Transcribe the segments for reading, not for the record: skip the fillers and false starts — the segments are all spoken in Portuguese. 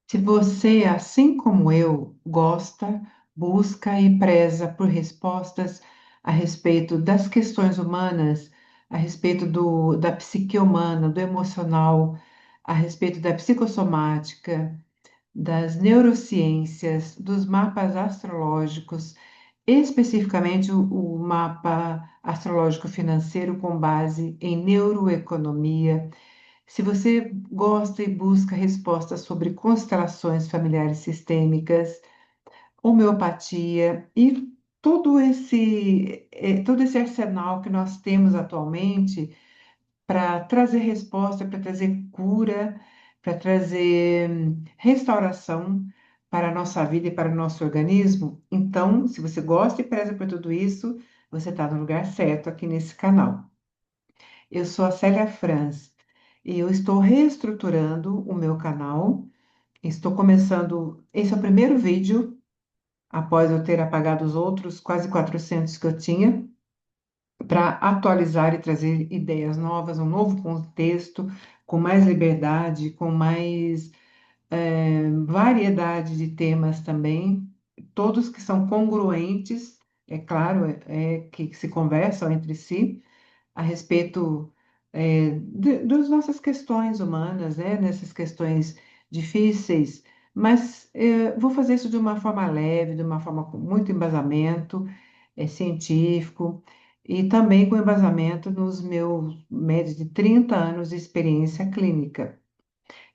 Se você, assim como eu, gosta, busca e preza por respostas a respeito das questões humanas, a respeito da psique humana, do emocional, a respeito da psicossomática, das neurociências, dos mapas astrológicos, especificamente o mapa astrológico financeiro com base em neuroeconomia. Se você gosta e busca respostas sobre constelações familiares sistêmicas, homeopatia e todo esse arsenal que nós temos atualmente para trazer resposta, para trazer cura, para trazer restauração para a nossa vida e para o nosso organismo. Então, se você gosta e preza por tudo isso, você está no lugar certo aqui nesse canal. Eu sou a Célia Franz e eu estou reestruturando o meu canal. Estou começando. Esse é o primeiro vídeo, após eu ter apagado os outros quase 400 que eu tinha, para atualizar e trazer ideias novas, um novo contexto, com mais liberdade, com mais variedade de temas também, todos que são congruentes, é claro, que se conversam entre si a respeito das nossas questões humanas, né? Nessas questões difíceis, mas vou fazer isso de uma forma leve, de uma forma com muito embasamento científico e também com embasamento nos meus médios de 30 anos de experiência clínica.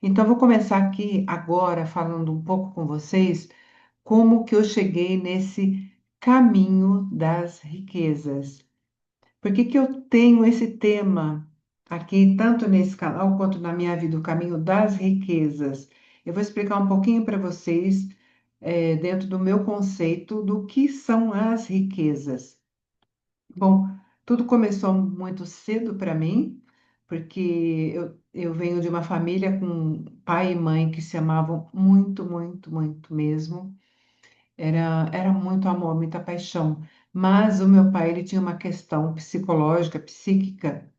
Então, vou começar aqui agora falando um pouco com vocês como que eu cheguei nesse caminho das riquezas. Por que que eu tenho esse tema aqui, tanto nesse canal quanto na minha vida, o caminho das riquezas? Eu vou explicar um pouquinho para vocês, dentro do meu conceito, do que são as riquezas. Bom, tudo começou muito cedo para mim, porque eu venho de uma família com pai e mãe que se amavam muito, muito, muito mesmo. Era muito amor, muita paixão. Mas o meu pai, ele tinha uma questão psicológica, psíquica.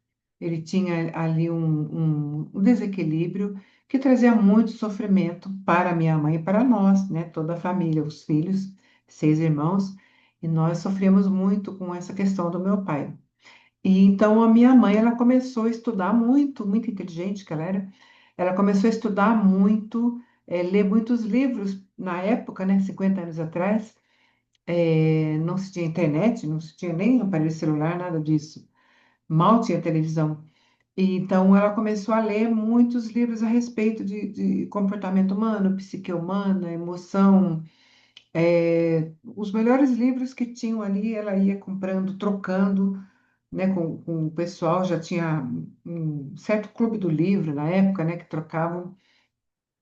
Ele tinha ali um desequilíbrio que trazia muito sofrimento para minha mãe e para nós, né? Toda a família, os filhos, 6 irmãos. E nós sofríamos muito com essa questão do meu pai. E então a minha mãe, ela começou a estudar muito, muito inteligente que ela era. Ela começou a estudar muito, ler muitos livros na época, né, 50 anos atrás. Não se tinha internet, não se tinha nem aparelho celular, nada disso. Mal tinha televisão. E então ela começou a ler muitos livros a respeito de comportamento humano, psique humana, emoção. Os melhores livros que tinham ali, ela ia comprando, trocando, né, com o pessoal. Já tinha um certo clube do livro na época, né, que trocavam.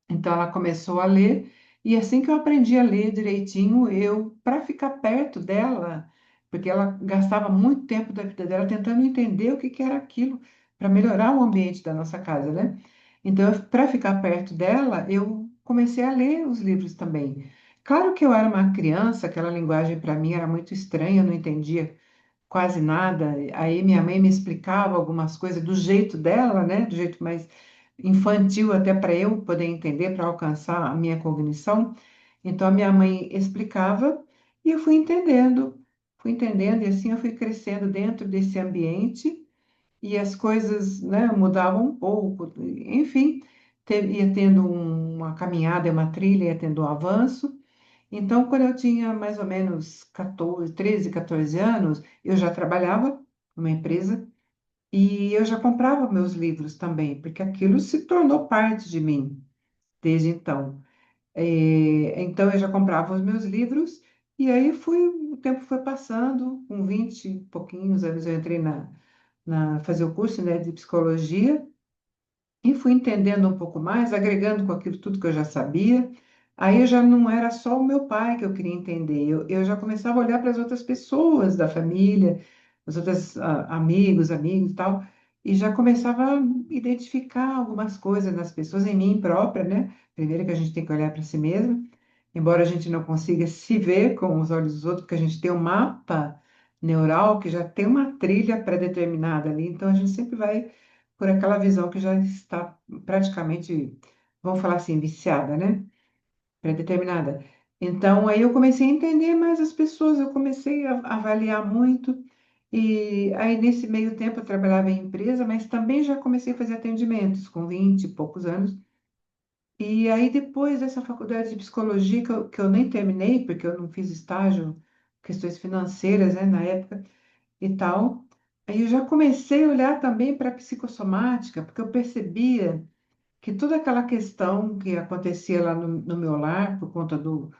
Então ela começou a ler, e assim que eu aprendi a ler direitinho, para ficar perto dela, porque ela gastava muito tempo da vida dela tentando entender o que que era aquilo, para melhorar o ambiente da nossa casa, né? Então, para ficar perto dela, eu comecei a ler os livros também. Claro que eu era uma criança, aquela linguagem para mim era muito estranha, eu não entendia quase nada. Aí minha mãe me explicava algumas coisas do jeito dela, né? Do jeito mais infantil até para eu poder entender, para alcançar a minha cognição. Então a minha mãe explicava e eu fui entendendo e assim eu fui crescendo dentro desse ambiente e as coisas, né, mudavam um pouco. Enfim, ia tendo uma caminhada, uma trilha, ia tendo um avanço. Então, quando eu tinha mais ou menos 14, 13, 14 anos, eu já trabalhava numa empresa e eu já comprava meus livros também, porque aquilo se tornou parte de mim desde então. Então, eu já comprava os meus livros e aí o tempo foi passando, com 20 e pouquinhos anos eu entrei fazer o curso, né, de psicologia e fui entendendo um pouco mais, agregando com aquilo tudo que eu já sabia. Aí eu já não era só o meu pai que eu queria entender, eu já começava a olhar para as outras pessoas da família, os outros amigos e tal, e já começava a identificar algumas coisas nas pessoas, em mim própria, né? Primeiro que a gente tem que olhar para si mesmo, embora a gente não consiga se ver com os olhos dos outros, porque a gente tem um mapa neural que já tem uma trilha pré-determinada ali, então a gente sempre vai por aquela visão que já está praticamente, vamos falar assim, viciada, né? pré-determinada. Então, aí eu comecei a entender mais as pessoas, eu comecei a avaliar muito. E aí, nesse meio tempo, eu trabalhava em empresa, mas também já comecei a fazer atendimentos com 20 e poucos anos. E aí, depois dessa faculdade de psicologia, que eu nem terminei, porque eu não fiz estágio, questões financeiras, né, na época e tal, aí eu já comecei a olhar também para a psicossomática, porque eu percebia que toda aquela questão que acontecia lá no meu lar, por conta do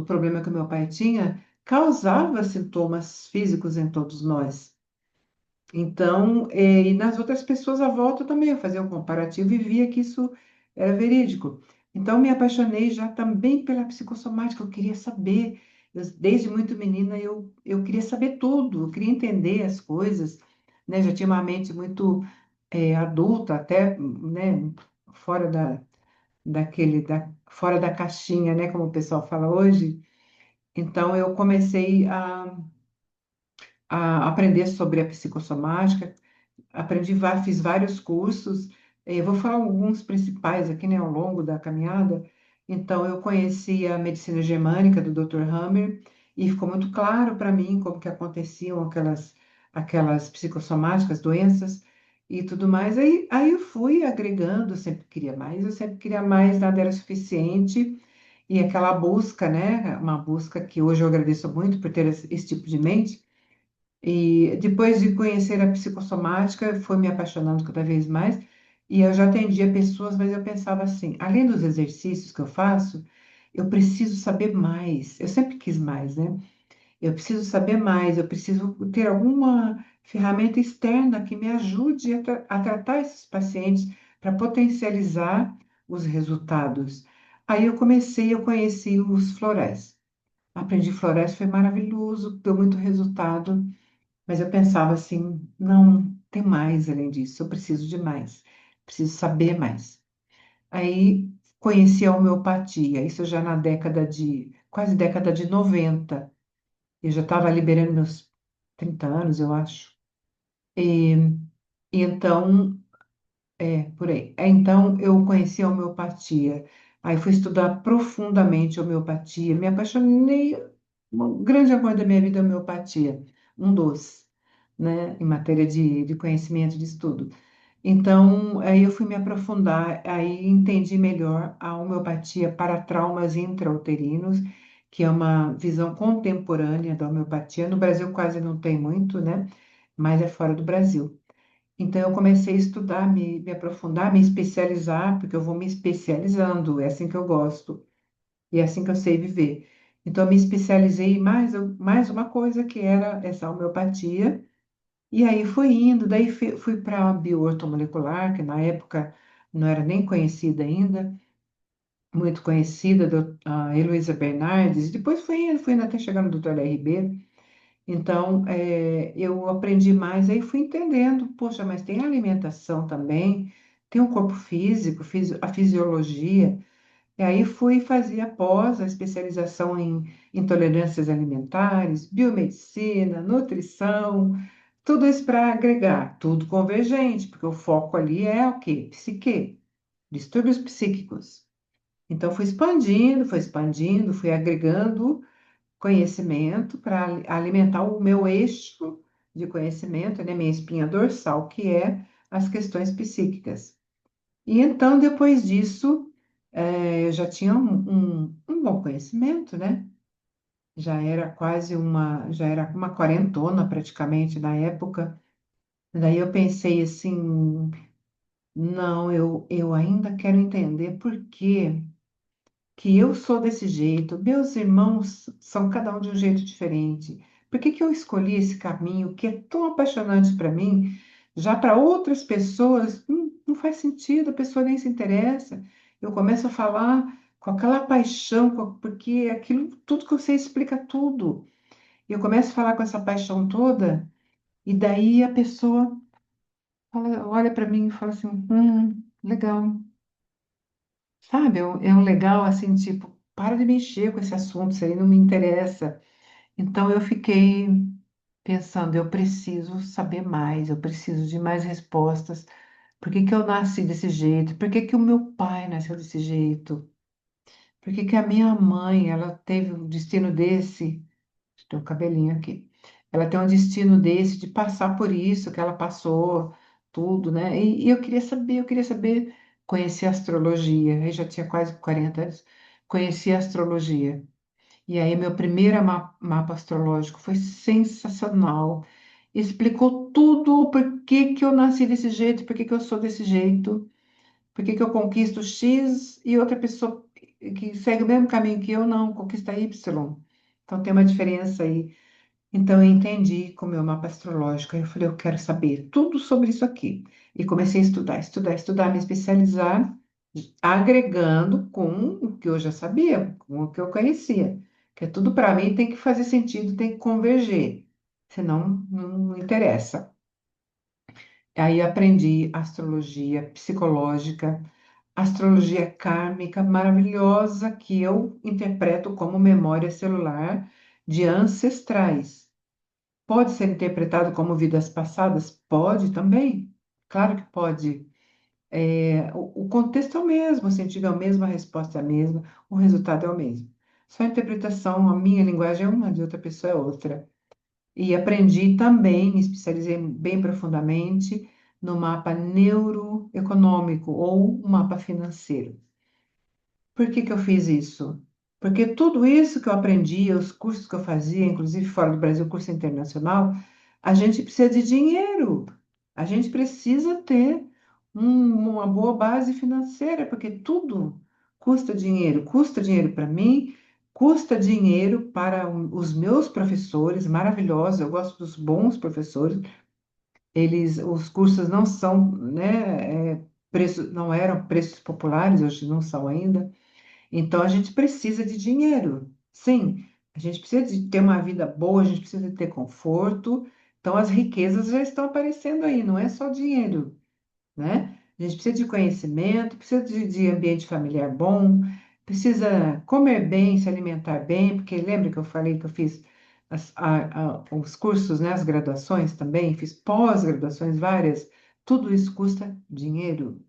problema que o meu pai tinha, causava sintomas físicos em todos nós. Então, e nas outras pessoas à volta também, eu fazia um comparativo e via que isso era verídico. Então, me apaixonei já também pela psicossomática, eu queria saber, desde muito menina, eu queria saber tudo, eu queria entender as coisas, né? Já tinha uma mente muito adulta, até, né, fora fora da caixinha, né, como o pessoal fala hoje. Então, eu comecei a aprender sobre a psicossomática, fiz vários cursos. Vou falar alguns principais aqui, né, ao longo da caminhada. Então, eu conheci a medicina germânica do Dr. Hammer e ficou muito claro para mim como que aconteciam aquelas psicossomáticas, doenças e tudo mais. Aí eu fui agregando, eu sempre queria mais, nada era suficiente. E aquela busca, né, uma busca que hoje eu agradeço muito por ter esse tipo de mente, e depois de conhecer a psicossomática, foi me apaixonando cada vez mais. E eu já atendia pessoas, mas eu pensava assim, além dos exercícios que eu faço, eu preciso saber mais. Eu sempre quis mais, né? Eu preciso saber mais, eu preciso ter alguma ferramenta externa que me ajude a tratar esses pacientes para potencializar os resultados. Aí eu conheci os florais. Aprendi florais, foi maravilhoso, deu muito resultado. Mas eu pensava assim, não, tem mais além disso, eu preciso de mais, preciso saber mais. Aí conheci a homeopatia, isso já na quase década de 90. Eu já estava liberando meus 30 anos, eu acho. E, e então por aí. Então, eu conheci a homeopatia. Aí fui estudar profundamente a homeopatia. Me apaixonei. Um grande amor da minha vida é a homeopatia. Um dos, né? Em matéria de conhecimento, de estudo. Então, aí eu fui me aprofundar. Aí entendi melhor a homeopatia para traumas intrauterinos, que é uma visão contemporânea da homeopatia. No Brasil quase não tem muito, né? Mas é fora do Brasil. Então, eu comecei a estudar, me aprofundar, me especializar, porque eu vou me especializando, é assim que eu gosto, e é assim que eu sei viver. Então, eu me especializei em mais uma coisa, que era essa homeopatia, e aí fui indo, daí fui para a bioortomolecular, que na época não era nem conhecida ainda, muito conhecida, a Heloísa Bernardes, e depois fui indo até chegar no doutor RB. Então, eu aprendi mais, aí fui entendendo, poxa, mas tem alimentação também, tem o corpo físico, a fisiologia. E aí fui fazer após a especialização em intolerâncias alimentares, biomedicina, nutrição, tudo isso para agregar, tudo convergente, porque o foco ali é o quê? Psique, distúrbios psíquicos. Então, fui expandindo, fui agregando conhecimento para alimentar o meu eixo de conhecimento, né, minha espinha dorsal, que é as questões psíquicas. E então, depois disso, eu já tinha um bom conhecimento, né? Já era uma quarentona praticamente na época. Daí eu pensei assim, não, eu ainda quero entender por quê que eu sou desse jeito, meus irmãos são cada um de um jeito diferente. Por que que eu escolhi esse caminho que é tão apaixonante para mim? Já para outras pessoas, não faz sentido, a pessoa nem se interessa. Eu começo a falar com aquela paixão, porque aquilo, tudo que eu sei explica tudo. Eu começo a falar com essa paixão toda, e daí a pessoa olha para mim e fala assim: legal. Sabe, é um legal assim, tipo, para de mexer com esse assunto, isso aí não me interessa. Então eu fiquei pensando, eu preciso saber mais, eu preciso de mais respostas. Por que que eu nasci desse jeito? Por que que o meu pai nasceu desse jeito? Por que que a minha mãe, ela teve um destino desse? Tem um cabelinho aqui. Ela tem um destino desse de passar por isso que ela passou, tudo, né? E eu queria saber, conhecer a astrologia. Eu já tinha quase 40 anos, conheci a astrologia. E aí, meu primeiro mapa astrológico foi sensacional. Explicou tudo, por que que eu nasci desse jeito, por que que eu sou desse jeito, por que que eu conquisto X e outra pessoa que segue o mesmo caminho que eu não conquista Y. Então, tem uma diferença aí. Então, eu entendi com o meu mapa astrológico. Aí eu falei, eu quero saber tudo sobre isso aqui. E comecei a estudar, estudar, estudar, me especializar, agregando com o que eu já sabia, com o que eu conhecia. Que é tudo para mim tem que fazer sentido, tem que converger. Senão, não interessa. Aí aprendi astrologia psicológica, astrologia kármica maravilhosa, que eu interpreto como memória celular de ancestrais. Pode ser interpretado como vidas passadas? Pode também. Claro que pode. O contexto é o mesmo, o sentido é o mesmo, a resposta é a mesma, o resultado é o mesmo. Só a interpretação, a minha linguagem é uma, de outra pessoa é outra. E aprendi também, me especializei bem profundamente no mapa neuroeconômico ou mapa financeiro. Por que que eu fiz isso? Porque tudo isso que eu aprendi, os cursos que eu fazia, inclusive fora do Brasil, curso internacional, a gente precisa de dinheiro. A gente precisa ter uma boa base financeira, porque tudo custa dinheiro para mim, custa dinheiro para os meus professores maravilhosos. Eu gosto dos bons professores. Os cursos não são, né, não eram preços populares, hoje não são ainda. Então, a gente precisa de dinheiro. Sim, a gente precisa de ter uma vida boa, a gente precisa de ter conforto. Então, as riquezas já estão aparecendo aí, não é só dinheiro, né? A gente precisa de conhecimento, precisa de ambiente familiar bom, precisa comer bem, se alimentar bem, porque lembra que eu falei que eu fiz os cursos, né, as graduações também, fiz pós-graduações várias, tudo isso custa dinheiro.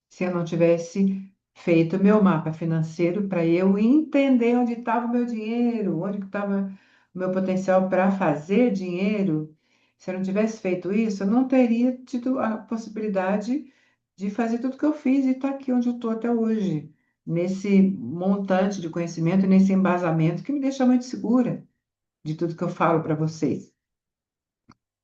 Se eu não tivesse feito meu mapa financeiro para eu entender onde estava o meu dinheiro, onde estava o meu potencial para fazer dinheiro. Se eu não tivesse feito isso, eu não teria tido a possibilidade de fazer tudo que eu fiz e estar aqui onde eu estou até hoje, nesse montante de conhecimento, nesse embasamento que me deixa muito segura de tudo que eu falo para vocês.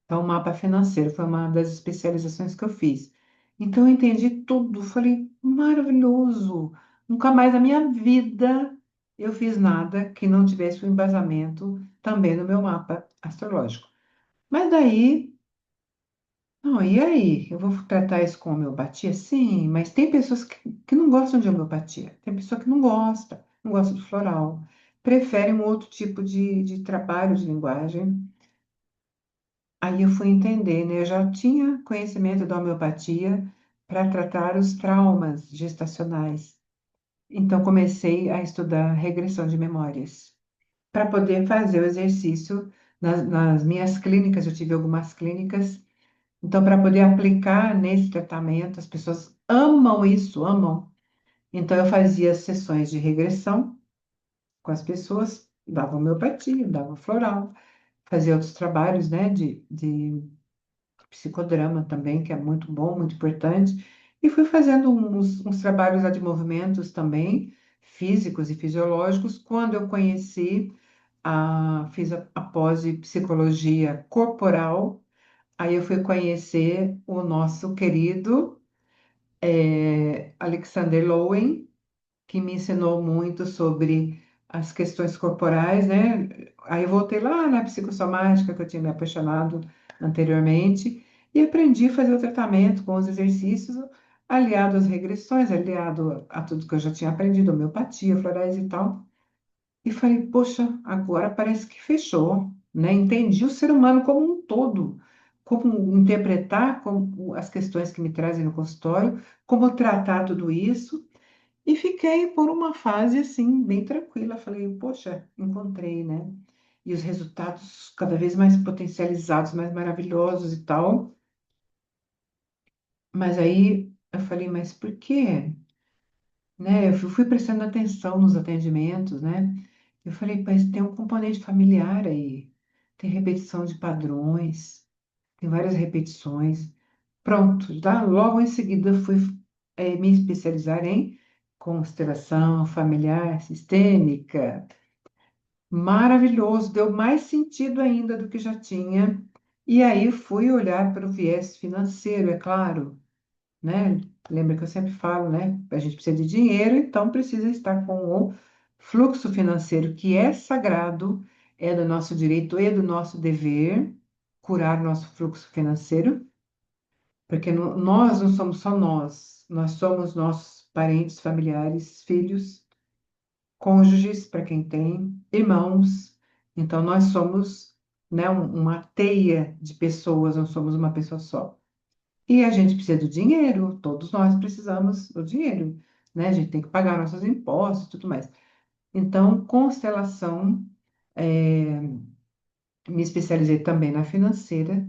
Então, o mapa financeiro foi uma das especializações que eu fiz. Então, eu entendi tudo. Falei, maravilhoso. Nunca mais na minha vida eu fiz nada que não tivesse um embasamento também no meu mapa astrológico. Mas daí, não, e aí? Eu vou tratar isso com homeopatia? Sim, mas tem pessoas que não gostam de homeopatia. Tem pessoa que não gosta, não gosta do floral. Prefere um outro tipo de trabalho de linguagem. Aí eu fui entender, né? Eu já tinha conhecimento da homeopatia para tratar os traumas gestacionais. Então comecei a estudar regressão de memórias para poder fazer o exercício nas minhas clínicas. Eu tive algumas clínicas, então para poder aplicar nesse tratamento, as pessoas amam isso, amam. Então eu fazia sessões de regressão com as pessoas, dava homeopatia, dava floral, fazia outros trabalhos, né, de psicodrama também, que é muito bom, muito importante. E fui fazendo uns trabalhos lá de movimentos também, físicos e fisiológicos, quando eu conheci, fiz a pós de psicologia corporal, aí eu fui conhecer o nosso querido Alexander Lowen, que me ensinou muito sobre as questões corporais, né? Aí eu voltei lá na psicossomática, que eu tinha me apaixonado anteriormente, e aprendi a fazer o tratamento com os exercícios, aliado às regressões, aliado a tudo que eu já tinha aprendido, homeopatia, florais e tal. E falei, poxa, agora parece que fechou, né? Entendi o ser humano como um todo, como interpretar como as questões que me trazem no consultório, como tratar tudo isso. E fiquei por uma fase assim, bem tranquila. Falei, poxa, encontrei, né? E os resultados cada vez mais potencializados, mais maravilhosos e tal. Mas aí eu falei, mas por quê? né? Eu fui prestando atenção nos atendimentos, né? Eu falei, mas tem um componente familiar aí, tem repetição de padrões, tem várias repetições. Pronto, logo em seguida eu fui me especializar em constelação familiar sistêmica. Maravilhoso, deu mais sentido ainda do que já tinha. E aí fui olhar para o viés financeiro, é claro, né? Lembra que eu sempre falo, né? A gente precisa de dinheiro, então precisa estar com o fluxo financeiro, que é sagrado, é do nosso direito e do nosso dever curar nosso fluxo financeiro, porque nós não somos só nós somos nossos parentes, familiares, filhos, cônjuges, para quem tem, irmãos. Então nós somos, né, uma teia de pessoas, não somos uma pessoa só. E a gente precisa do dinheiro, todos nós precisamos do dinheiro, né? A gente tem que pagar nossos impostos e tudo mais. Então, constelação, me especializei também na financeira,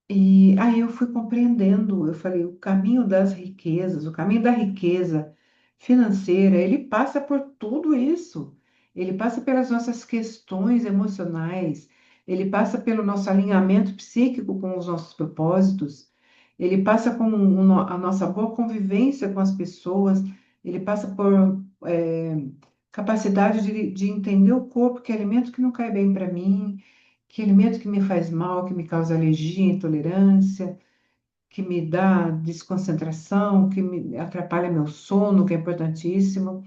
e aí eu fui compreendendo, eu falei, o caminho das riquezas, o caminho da riqueza financeira, ele passa por tudo isso. Ele passa pelas nossas questões emocionais, ele passa pelo nosso alinhamento psíquico com os nossos propósitos, ele passa com a nossa boa convivência com as pessoas, ele passa por capacidade de entender o corpo, que alimento que não cai bem para mim, que alimento que me faz mal, que me causa alergia, intolerância, que me dá desconcentração, que me atrapalha meu sono, que é importantíssimo.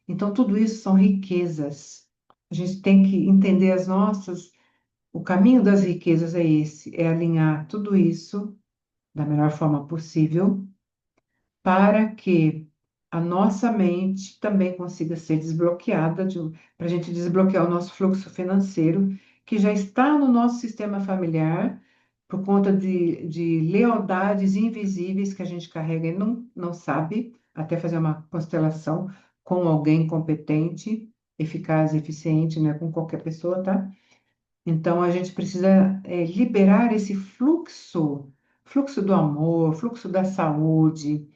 Então, tudo isso são riquezas. A gente tem que entender as nossas. O caminho das riquezas é esse, é alinhar tudo isso da melhor forma possível para que a nossa mente também consiga ser desbloqueada, para a gente desbloquear o nosso fluxo financeiro, que já está no nosso sistema familiar, por conta de lealdades invisíveis que a gente carrega e não sabe, até fazer uma constelação com alguém competente, eficaz, eficiente, né, com qualquer pessoa, tá? Então a gente precisa liberar esse fluxo, fluxo do amor, fluxo da saúde,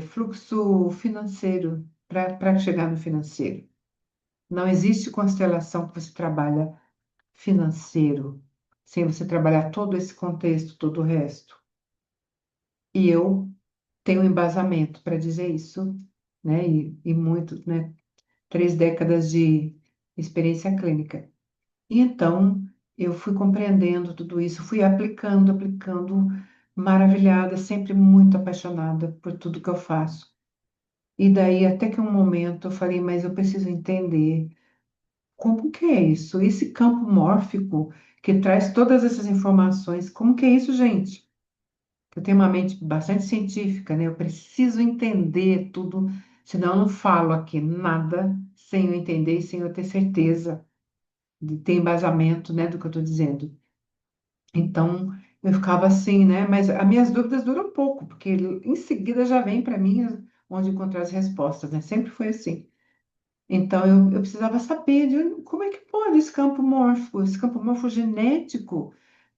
fluxo financeiro para chegar no financeiro. Não existe constelação que você trabalha financeiro sem você trabalhar todo esse contexto, todo o resto. E eu tenho embasamento para dizer isso, né? E muito, né? 3 décadas de experiência clínica. E então eu fui compreendendo tudo isso, fui aplicando, aplicando, maravilhada, sempre muito apaixonada por tudo que eu faço. E daí, até que um momento, eu falei, mas eu preciso entender como que é isso? Esse campo mórfico que traz todas essas informações, como que é isso, gente? Eu tenho uma mente bastante científica, né? Eu preciso entender tudo, senão eu não falo aqui nada sem eu entender e sem eu ter certeza de ter embasamento, né, do que eu estou dizendo. Então, eu ficava assim, né? Mas as minhas dúvidas duram pouco, porque em seguida já vem para mim onde encontrar as respostas, né? Sempre foi assim. Então, eu precisava saber como é que pode esse campo morfogenético,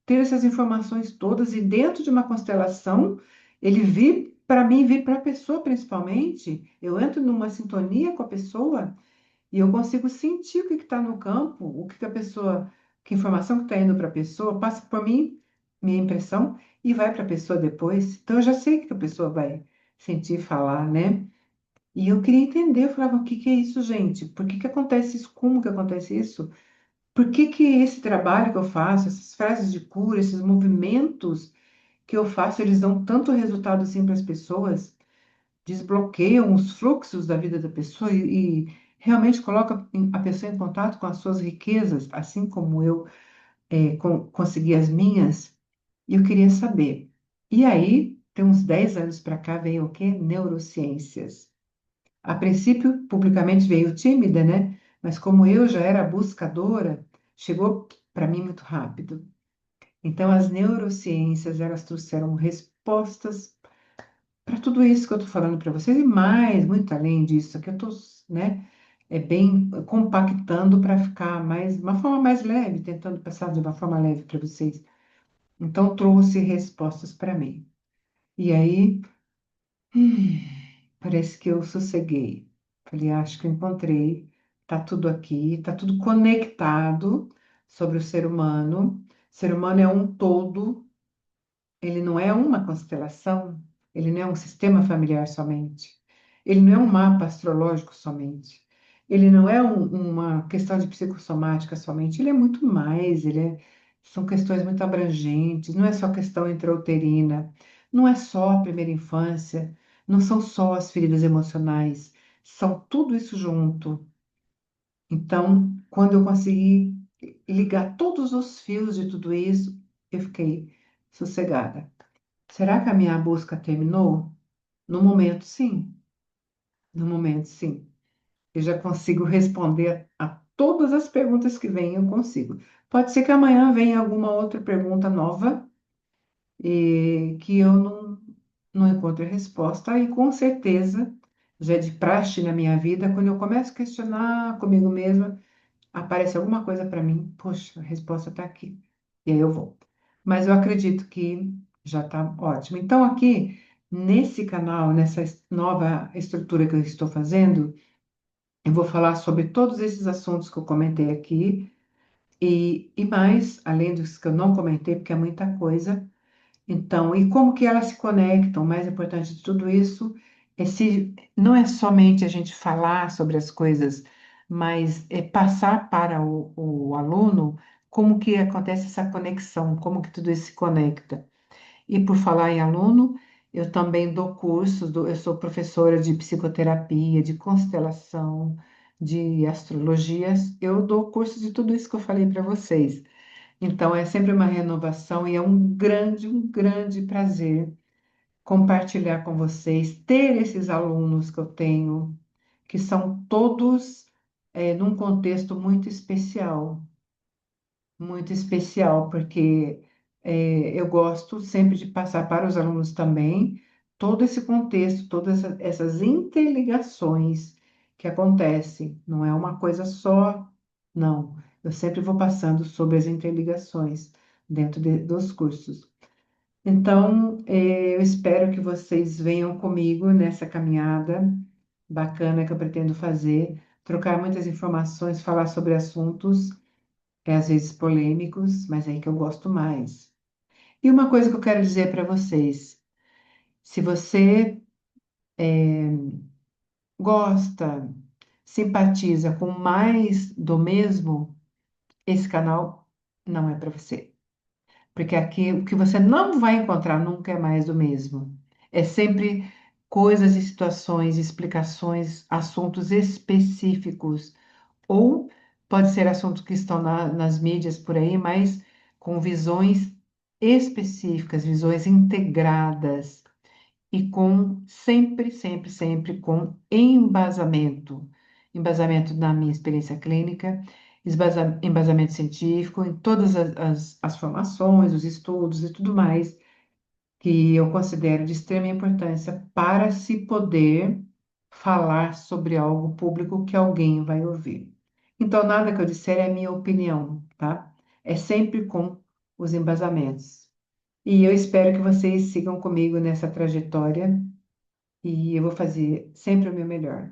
ter essas informações todas e dentro de uma constelação, ele vir para mim, vir para a pessoa principalmente. Eu entro numa sintonia com a pessoa e eu consigo sentir o que está no campo, o que a pessoa, que informação que está indo para a pessoa, passa por mim, minha impressão, e vai para a pessoa depois. Então, eu já sei o que a pessoa vai sentir, falar, né? E eu queria entender, eu falava, o que que é isso, gente? Por que que acontece isso? Como que acontece isso? Por que que esse trabalho que eu faço, essas frases de cura, esses movimentos que eu faço, eles dão tanto resultado assim para as pessoas, desbloqueiam os fluxos da vida da pessoa e realmente coloca a pessoa em contato com as suas riquezas, assim como eu consegui as minhas? E eu queria saber. E aí, tem uns 10 anos para cá, veio o quê? Neurociências. A princípio, publicamente veio tímida, né? Mas como eu já era buscadora, chegou para mim muito rápido. Então, as neurociências, elas trouxeram respostas para tudo isso que eu estou falando para vocês e mais, muito além disso, que eu estou, né, bem compactando para ficar mais, uma forma mais leve, tentando passar de uma forma leve para vocês. Então, trouxe respostas para mim. E aí, parece que eu sosseguei. Falei, acho que eu encontrei, tá tudo aqui, tá tudo conectado sobre o ser humano. O ser humano é um todo, ele não é uma constelação, ele não é um sistema familiar somente, ele não é um mapa astrológico somente, ele não é uma questão de psicossomática somente, ele é muito mais, são questões muito abrangentes, não é só questão intrauterina, não é só a primeira infância, não são só as feridas emocionais, são tudo isso junto. Então, quando eu consegui ligar todos os fios de tudo isso, eu fiquei sossegada. Será que a minha busca terminou? No momento, sim. No momento, sim. Eu já consigo responder a todas as perguntas que vêm, eu consigo. Pode ser que amanhã venha alguma outra pergunta nova e que eu não encontre resposta. E com certeza, já é de praxe na minha vida, quando eu começo a questionar comigo mesma, aparece alguma coisa para mim, poxa, a resposta está aqui. E aí eu vou. Mas eu acredito que já está ótimo. Então, aqui, nesse canal, nessa nova estrutura que eu estou fazendo, eu vou falar sobre todos esses assuntos que eu comentei aqui e mais, além dos que eu não comentei, porque é muita coisa. Então, e como que elas se conectam? O mais importante de tudo isso é se não é somente a gente falar sobre as coisas, mas é passar para o aluno como que acontece essa conexão, como que tudo isso se conecta. E por falar em aluno, eu também dou cursos, eu sou professora de psicoterapia, de constelação, de astrologia, eu dou cursos de tudo isso que eu falei para vocês. Então, é sempre uma renovação e é um grande prazer compartilhar com vocês, ter esses alunos que eu tenho, que são todos num contexto muito especial, porque eu gosto sempre de passar para os alunos também todo esse contexto, todas essas interligações que acontecem. Não é uma coisa só, não. Eu sempre vou passando sobre as interligações dentro dos cursos. Então, eu espero que vocês venham comigo nessa caminhada bacana que eu pretendo fazer, trocar muitas informações, falar sobre assuntos às vezes polêmicos, mas é aí que eu gosto mais. E uma coisa que eu quero dizer para vocês: se você gosta, simpatiza com mais do mesmo, esse canal não é para você. Porque aqui o que você não vai encontrar nunca é mais do mesmo. É sempre coisas e situações, explicações, assuntos específicos. Ou pode ser assuntos que estão nas mídias por aí, mas com visões específicas, visões integradas e com sempre, sempre, sempre com embasamento. Embasamento na minha experiência clínica, embasamento científico, em todas as formações, os estudos e tudo mais que eu considero de extrema importância para se poder falar sobre algo público que alguém vai ouvir. Então, nada que eu disser é minha opinião, tá? É sempre com os embasamentos. E eu espero que vocês sigam comigo nessa trajetória e eu vou fazer sempre o meu melhor.